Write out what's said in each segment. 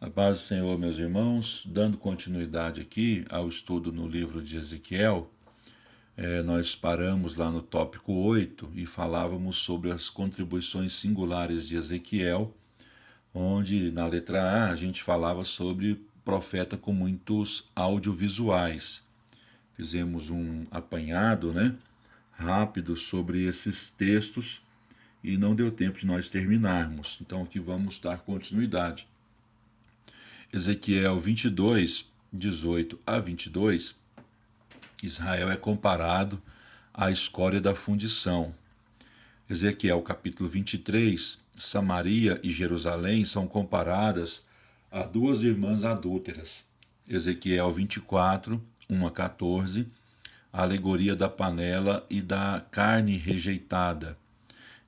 A paz do Senhor, meus irmãos, dando continuidade aqui ao estudo no livro de Ezequiel, nós paramos lá no tópico 8 e falávamos sobre as contribuições singulares de Ezequiel, onde na letra A a gente falava sobre profeta com muitos audiovisuais. Fizemos um apanhado, rápido sobre esses textos e não deu tempo de nós terminarmos. Então aqui vamos dar continuidade. Ezequiel 22, 18 a 22, Israel é comparado à escória da fundição. Ezequiel capítulo 23, Samaria e Jerusalém são comparadas a duas irmãs adúlteras. Ezequiel 24, 1 a 14, a alegoria da panela e da carne rejeitada.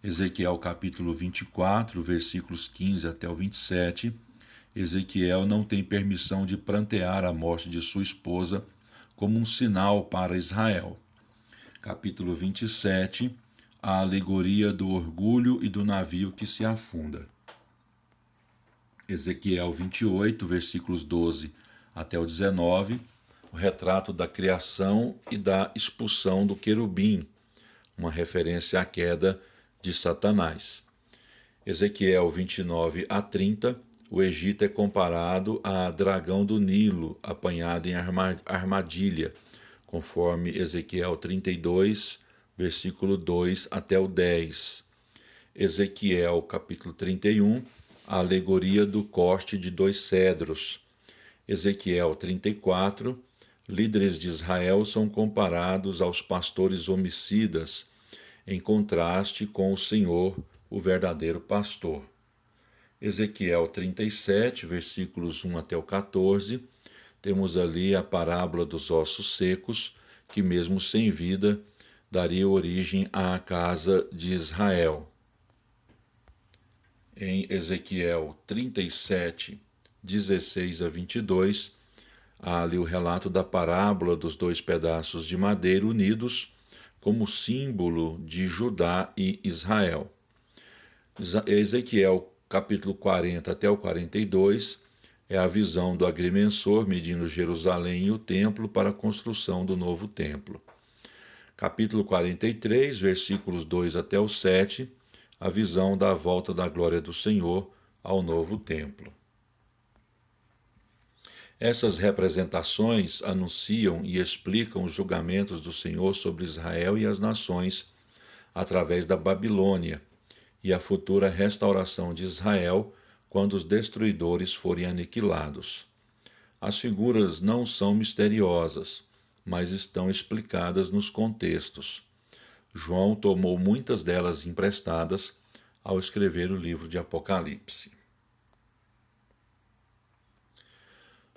Ezequiel capítulo 24, versículos 15 até o 27, Ezequiel não tem permissão de prantear a morte de sua esposa como um sinal para Israel. Capítulo 27, a alegoria do orgulho e do navio que se afunda. Ezequiel 28, versículos 12 até o 19, o retrato da criação e da expulsão do querubim, uma referência à queda de Satanás. Ezequiel 29 a 30, o Egito é comparado a dragão do Nilo, apanhado em armadilha, conforme Ezequiel 32, versículo 2 até o 10. Ezequiel, capítulo 31, a alegoria do corte de 2 cedros. Ezequiel 34, líderes de Israel são comparados aos pastores homicidas, em contraste com o Senhor, o verdadeiro pastor. Ezequiel 37, versículos 1 até o 14, temos ali a parábola dos ossos secos, que mesmo sem vida, daria origem à casa de Israel. Em Ezequiel 37, 16 a 22, há ali o relato da parábola dos 2 pedaços de madeira unidos como símbolo de Judá e Israel. Ezequiel capítulo 40 até o 42, é a visão do agrimensor medindo Jerusalém e o templo para a construção do novo templo. Capítulo 43, versículos 2 até o 7, a visão da volta da glória do Senhor ao novo templo. Essas representações anunciam e explicam os julgamentos do Senhor sobre Israel e as nações através da Babilônia, e a futura restauração de Israel quando os destruidores forem aniquilados. As figuras não são misteriosas, mas estão explicadas nos contextos. João tomou muitas delas emprestadas ao escrever o livro de Apocalipse.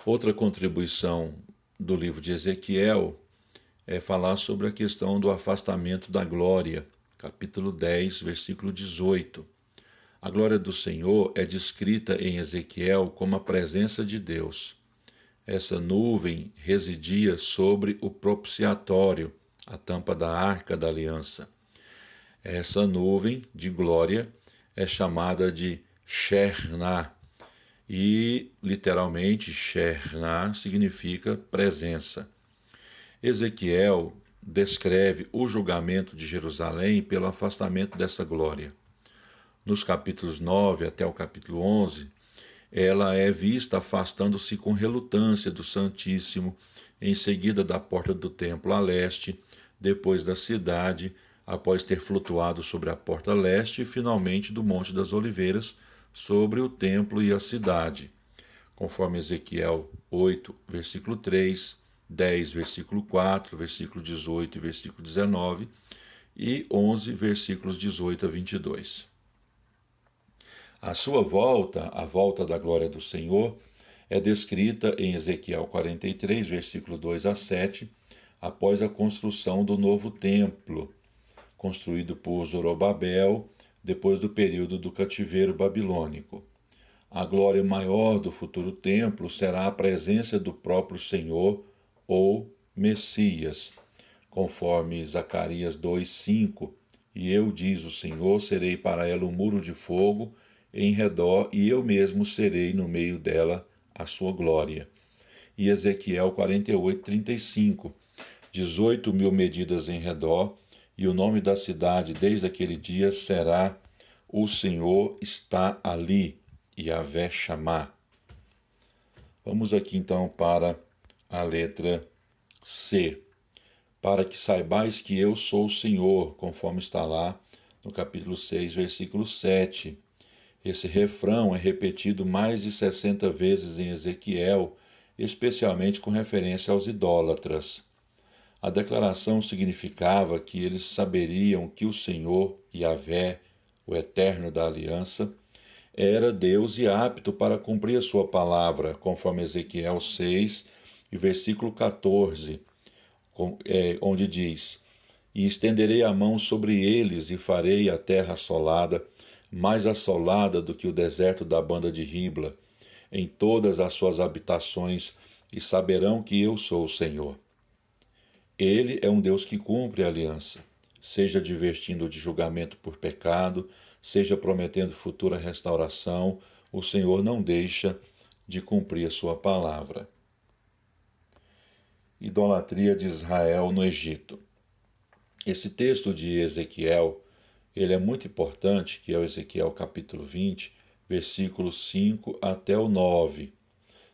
Outra contribuição do livro de Ezequiel é falar sobre a questão do afastamento da glória, capítulo 10, versículo 18. A glória do Senhor é descrita em Ezequiel como a presença de Deus. Essa nuvem residia sobre o propiciatório, a tampa da arca da aliança. Essa nuvem de glória é chamada de Shekhinah, e literalmente Shekhinah significa presença. Ezequiel descreve o julgamento de Jerusalém pelo afastamento dessa glória. Nos capítulos 9 até o capítulo 11, ela é vista afastando-se com relutância do Santíssimo, em seguida da porta do templo a leste, depois da cidade, após ter flutuado sobre a porta leste e finalmente do Monte das Oliveiras, sobre o templo e a cidade, conforme Ezequiel 8, versículo 3, 10, versículo 4, versículo 18 e versículo 19, e 11, versículos 18 a 22. A sua volta, a volta da glória do Senhor, é descrita em Ezequiel 43, versículo 2 a 7, após a construção do novo templo, construído por Zorobabel, depois do período do cativeiro babilônico. A glória maior do futuro templo será a presença do próprio Senhor, ou Messias, conforme Zacarias 2:5, e eu, diz o Senhor, serei para ela um muro de fogo em redor, e eu mesmo serei no meio dela a sua glória. E Ezequiel 48:35, 18.000 medidas em redor, e o nome da cidade desde aquele dia será: O Senhor está ali, Yahvé Shammah. Vamos aqui então para a letra C. Para que saibais que eu sou o Senhor, conforme está lá no capítulo 6, versículo 7. Esse refrão é repetido mais de 60 vezes em Ezequiel, especialmente com referência aos idólatras. A declaração significava que eles saberiam que o Senhor, Yahvé, o Eterno da Aliança, era Deus e apto para cumprir a sua palavra, conforme Ezequiel 6 e versículo 14, onde diz: E estenderei a mão sobre eles e farei a terra assolada, mais assolada do que o deserto da banda de Ribla, em todas as suas habitações, e saberão que eu sou o Senhor. Ele é um Deus que cumpre a aliança, seja advertindo de julgamento por pecado, seja prometendo futura restauração, o Senhor não deixa de cumprir a sua palavra. Idolatria de Israel no Egito. Esse texto de Ezequiel, ele é muito importante, que é o Ezequiel capítulo 20, versículos 5 até o 9.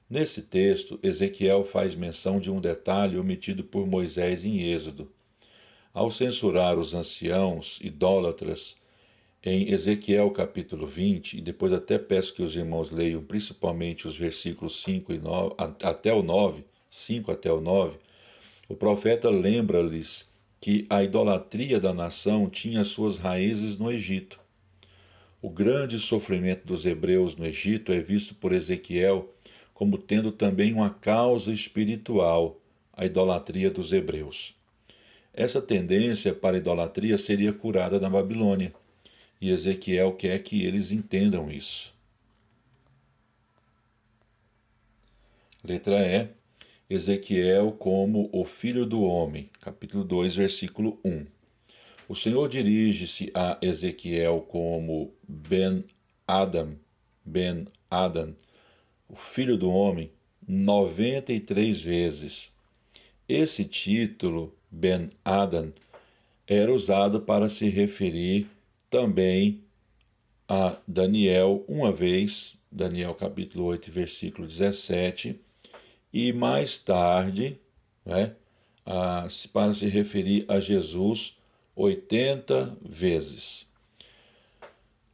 Nesse texto, Ezequiel faz menção de um detalhe omitido por Moisés em Êxodo. Ao censurar os anciãos idólatras, em Ezequiel capítulo 20, e depois até peço que os irmãos leiam principalmente os versículos 5 e 9, até o 9, 5 até o 9, o profeta lembra-lhes que a idolatria da nação tinha suas raízes no Egito. O grande sofrimento dos hebreus no Egito é visto por Ezequiel como tendo também uma causa espiritual, a idolatria dos hebreus. Essa tendência para a idolatria seria curada na Babilônia, e Ezequiel quer que eles entendam isso. Letra E. Ezequiel como o Filho do Homem, capítulo 2, versículo 1. O Senhor dirige-se a Ezequiel como Ben-Adam, o Filho do Homem, 93 vezes. Esse título, Ben-Adam, era usado para se referir também a Daniel uma vez, Daniel capítulo 8, versículo 17, e mais tarde, para se referir a Jesus 80 vezes.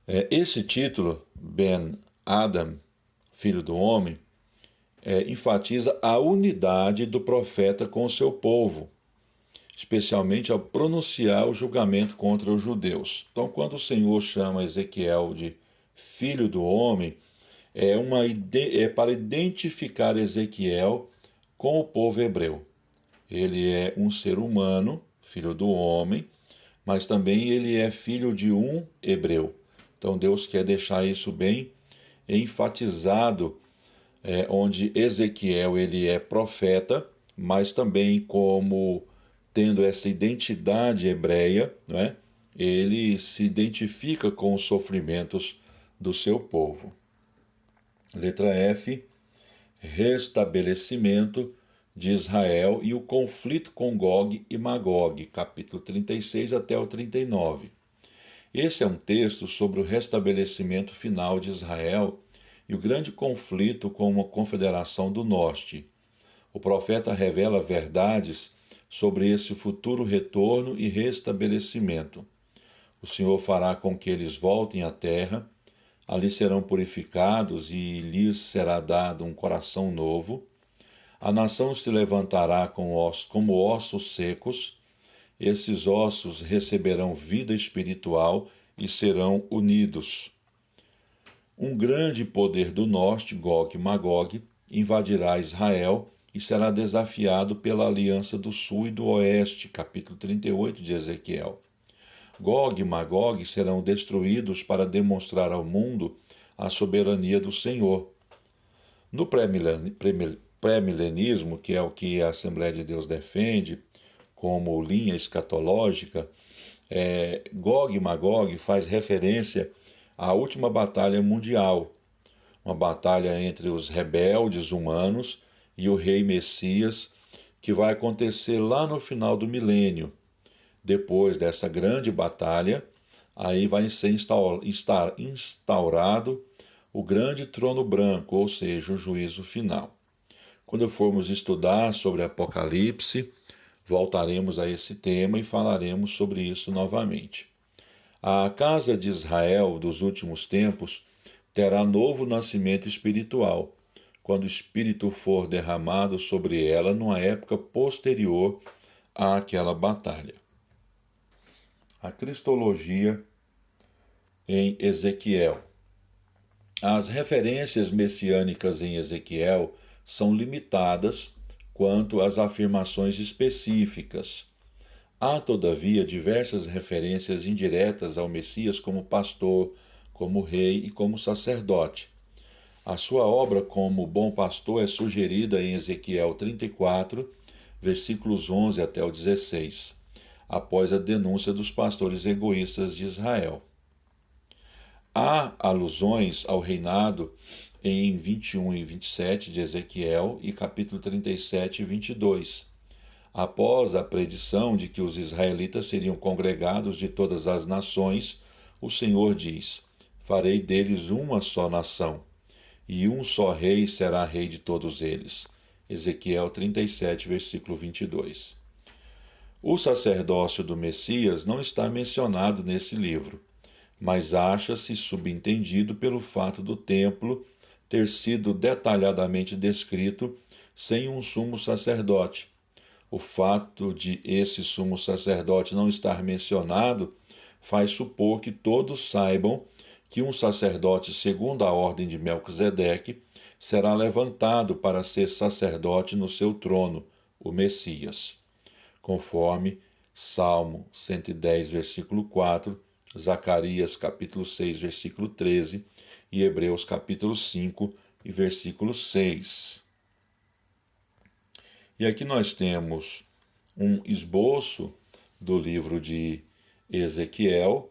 Esse título, Ben-Adam, Filho do Homem, enfatiza a unidade do profeta com o seu povo, especialmente ao pronunciar o julgamento contra os judeus. Então, quando o Senhor chama Ezequiel de Filho do Homem, é para identificar Ezequiel com o povo hebreu. Ele é um ser humano, filho do homem, mas também ele é filho de um hebreu. Então Deus quer deixar isso bem enfatizado, onde Ezequiel ele é profeta, mas também como tendo essa identidade hebreia, ele se identifica com os sofrimentos do seu povo. Letra F, restabelecimento de Israel e o conflito com Gog e Magog, capítulo 36 até o 39. Esse é um texto sobre o restabelecimento final de Israel e o grande conflito com a Confederação do Norte. O profeta revela verdades sobre esse futuro retorno e restabelecimento. O Senhor fará com que eles voltem à terra, ali serão purificados e lhes será dado um coração novo. A nação se levantará como ossos secos. Esses ossos receberão vida espiritual e serão unidos. Um grande poder do norte, Gog e Magog, invadirá Israel e será desafiado pela aliança do sul e do oeste, capítulo 38 de Ezequiel. Gog e Magog serão destruídos para demonstrar ao mundo a soberania do Senhor. No pré-milenismo, que é o que a Assembleia de Deus defende como linha escatológica, Gog e Magog faz referência à última batalha mundial, uma batalha entre os rebeldes humanos e o rei Messias, que vai acontecer lá no final do milênio. Depois dessa grande batalha, aí vai ser instaurado o grande trono branco, ou seja, o juízo final. Quando formos estudar sobre Apocalipse, voltaremos a esse tema e falaremos sobre isso novamente. A casa de Israel dos últimos tempos terá novo nascimento espiritual, quando o Espírito for derramado sobre ela numa época posterior àquela batalha. A Cristologia em Ezequiel. As referências messiânicas em Ezequiel são limitadas quanto às afirmações específicas. Há, todavia, diversas referências indiretas ao Messias como pastor, como rei e como sacerdote. A sua obra como bom pastor é sugerida em Ezequiel 34, versículos 11 até o 16, após a denúncia dos pastores egoístas de Israel. Há alusões ao reinado em 21 e 27 de Ezequiel e capítulo 37 e 22. Após a predição de que os israelitas seriam congregados de todas as nações, o Senhor diz: farei deles uma só nação, e um só rei será rei de todos eles. Ezequiel 37, versículo 22. O sacerdócio do Messias não está mencionado nesse livro, mas acha-se subentendido pelo fato do templo ter sido detalhadamente descrito sem um sumo sacerdote. O fato de esse sumo sacerdote não estar mencionado faz supor que todos saibam que um sacerdote segundo a ordem de Melquisedeque será levantado para ser sacerdote no seu trono, o Messias, conforme Salmo 110, versículo 4, Zacarias capítulo 6, versículo 13 e Hebreus capítulo 5 e versículo 6. E aqui nós temos um esboço do livro de Ezequiel.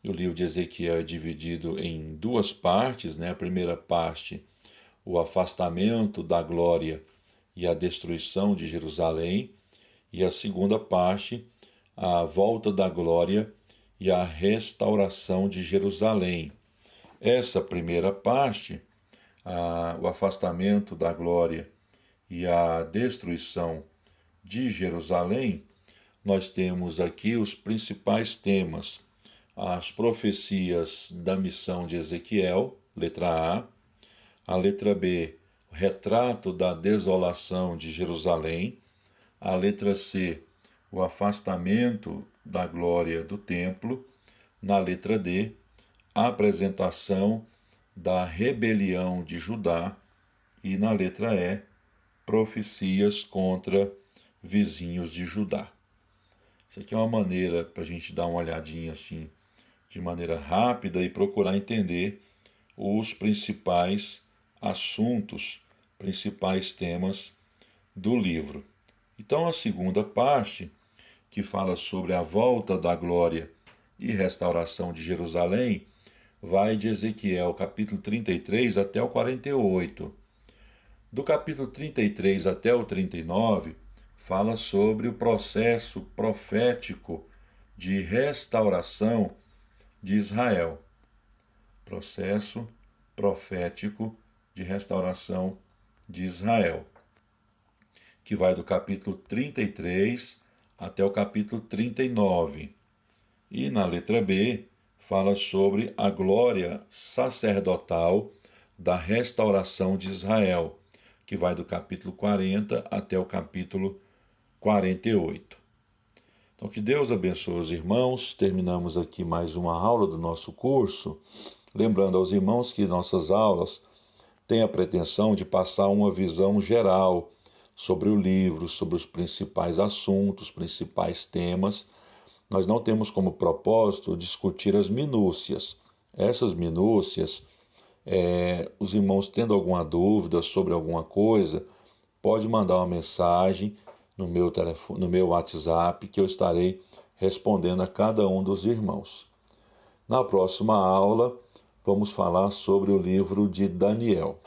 O livro de Ezequiel é dividido em duas partes, né? A primeira parte, o afastamento da glória e a destruição de Jerusalém, e a segunda parte, a volta da glória e a restauração de Jerusalém. Essa primeira parte, o afastamento da glória e a destruição de Jerusalém, nós temos aqui os principais temas: as profecias da missão de Ezequiel, letra A letra B, o retrato da desolação de Jerusalém, a letra C, o afastamento da glória do templo, na letra D, a apresentação da rebelião de Judá e na letra E, profecias contra vizinhos de Judá. Isso aqui é uma maneira para a gente dar uma olhadinha assim, de maneira rápida e procurar entender os principais assuntos, principais temas do livro. Então, a segunda parte, que fala sobre a volta da glória e restauração de Jerusalém, vai de Ezequiel capítulo 33 até o 48. Do capítulo 33 até o 39, fala sobre o processo profético de restauração de Israel. Processo profético de restauração de Israel, que vai do capítulo 33 até o capítulo 39. E na letra B, fala sobre a glória sacerdotal da restauração de Israel, que vai do capítulo 40 até o capítulo 48. Então, que Deus abençoe os irmãos. Terminamos aqui mais uma aula do nosso curso. Lembrando aos irmãos que nossas aulas têm a pretensão de passar uma visão geral sobre o livro, sobre os principais assuntos, principais temas. Nós não temos como propósito discutir as minúcias. Essas minúcias, os irmãos tendo alguma dúvida sobre alguma coisa, pode mandar uma mensagem no meu telefone, no meu WhatsApp, que eu estarei respondendo a cada um dos irmãos. Na próxima aula, vamos falar sobre o livro de Daniel.